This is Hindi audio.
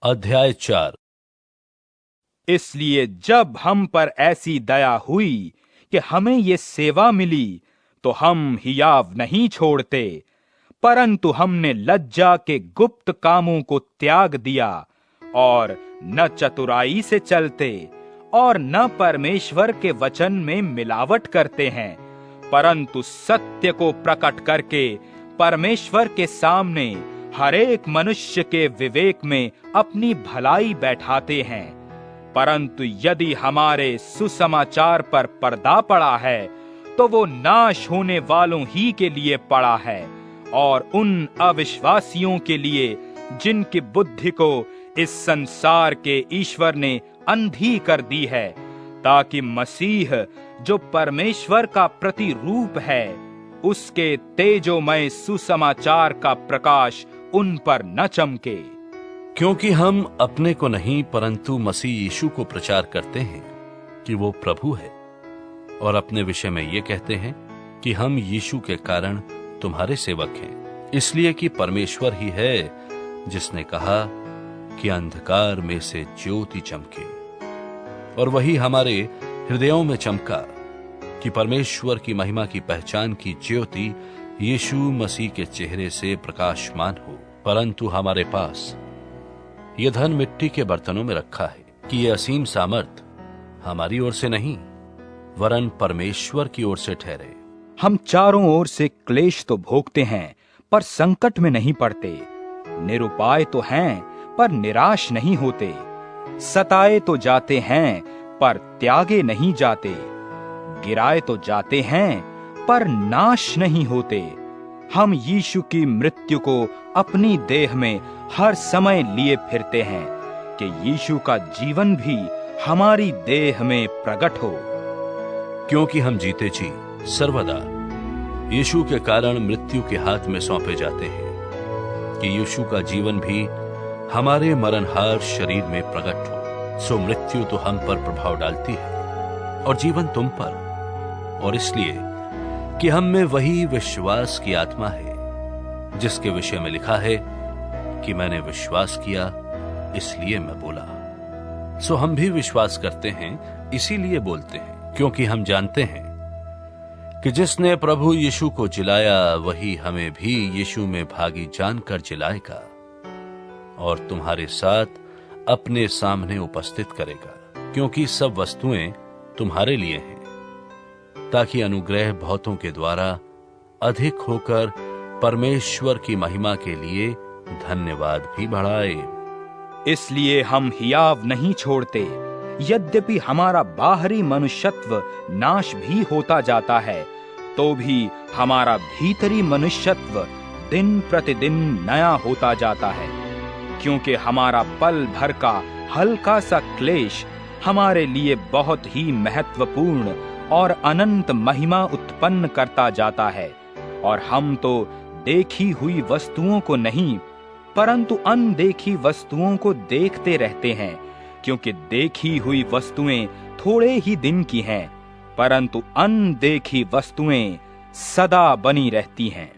अध्याय 4। इसलिए जब हम पर ऐसी दया हुई कि हमें ये सेवा मिली, तो हम हियाव नहीं छोड़ते, परंतु हमने लज्जा के गुप्त कामों को त्याग दिया और न चतुराई से चलते और न परमेश्वर के वचन में मिलावट करते हैं, परंतु सत्य को प्रकट करके परमेश्वर के सामने हरेक मनुष्य के विवेक में अपनी भलाई बैठाते हैं। परंतु यदि हमारे सुसमाचार पर पर्दा पड़ा है, तो वो नाश होने वालों ही के लिए पड़ा है और उन अविश्वासियों के लिए जिनकी बुद्धि को इस संसार के ईश्वर ने अंधी कर दी है, ताकि मसीह जो परमेश्वर का प्रतिरूप है, उसके तेजोमय सुसमाचार का प्रकाश उन पर न चमके। क्योंकि हम अपने को नहीं परंतु मसीह यीशु को प्रचार करते हैं कि वो प्रभु है, और अपने विषय में ये कहते हैं कि हम यीशु के कारण तुम्हारे सेवक हैं, इसलिए कि परमेश्वर ही है जिसने कहा कि अंधकार में से ज्योति चमके, और वही हमारे हृदयों में चमका कि परमेश्वर की महिमा की पहचान की ज्योति यीशु मसीह के चेहरे से प्रकाशमान हो। परंतु हमारे पास यह धन मिट्टी के बर्तनों में रखा है कि यह असीम सामर्थ हमारी ओर से नहीं वरन परमेश्वर की ओर से ठहरे। हम चारों ओर से क्लेश तो भोगते हैं पर संकट में नहीं पड़ते, निरुपाय तो हैं पर निराश नहीं होते, सताए तो जाते हैं पर त्यागे नहीं जाते, गिराए तो जाते हैं पर नाश नहीं होते। हम यीशु की मृत्यु को अपनी देह में हर समय लिए फिरते हैं कि यीशु का जीवन भी हमारी देह में प्रकट हो। क्योंकि हम जीते जी सर्वदा यीशु के कारण मृत्यु के हाथ में सौंपे जाते हैं, कि यीशु का जीवन भी हमारे मरणहार शरीर में प्रकट हो। सो मृत्यु तो हम पर प्रभाव डालती है और जीवन तुम पर, और इसलिए कि हम में वही विश्वास की आत्मा है जिसके विषय में लिखा है कि मैंने विश्वास किया इसलिए मैं बोला। सो हम भी विश्वास करते हैं इसीलिए बोलते हैं, क्योंकि हम जानते हैं कि जिसने प्रभु यीशु को जिलाया वही हमें भी यीशु में भागी जानकर जिलाएगा और तुम्हारे साथ अपने सामने उपस्थित करेगा। क्योंकि सब वस्तुएं तुम्हारे लिए हैं, ताकि अनुग्रह बहुतों के द्वारा अधिक होकर परमेश्वर की महिमा के लिए धन्यवाद भी बढ़ाए। इसलिए हम हियाव नहीं छोड़ते, यद्यपि हमारा बाहरी मनुष्यत्व नाश भी होता जाता है, तो भी हमारा भीतरी मनुष्यत्व दिन प्रतिदिन नया होता जाता है। क्योंकि हमारा पल भर का हल्का सा क्लेश हमारे लिए बहुत ही महत्वपूर्ण और अनंत महिमा उत्पन्न करता जाता है, और हम तो देखी हुई वस्तुओं को नहीं परंतु अनदेखी वस्तुओं को देखते रहते हैं। क्योंकि देखी हुई वस्तुएं थोड़े ही दिन की हैं, परंतु अनदेखी वस्तुएं सदा बनी रहती हैं।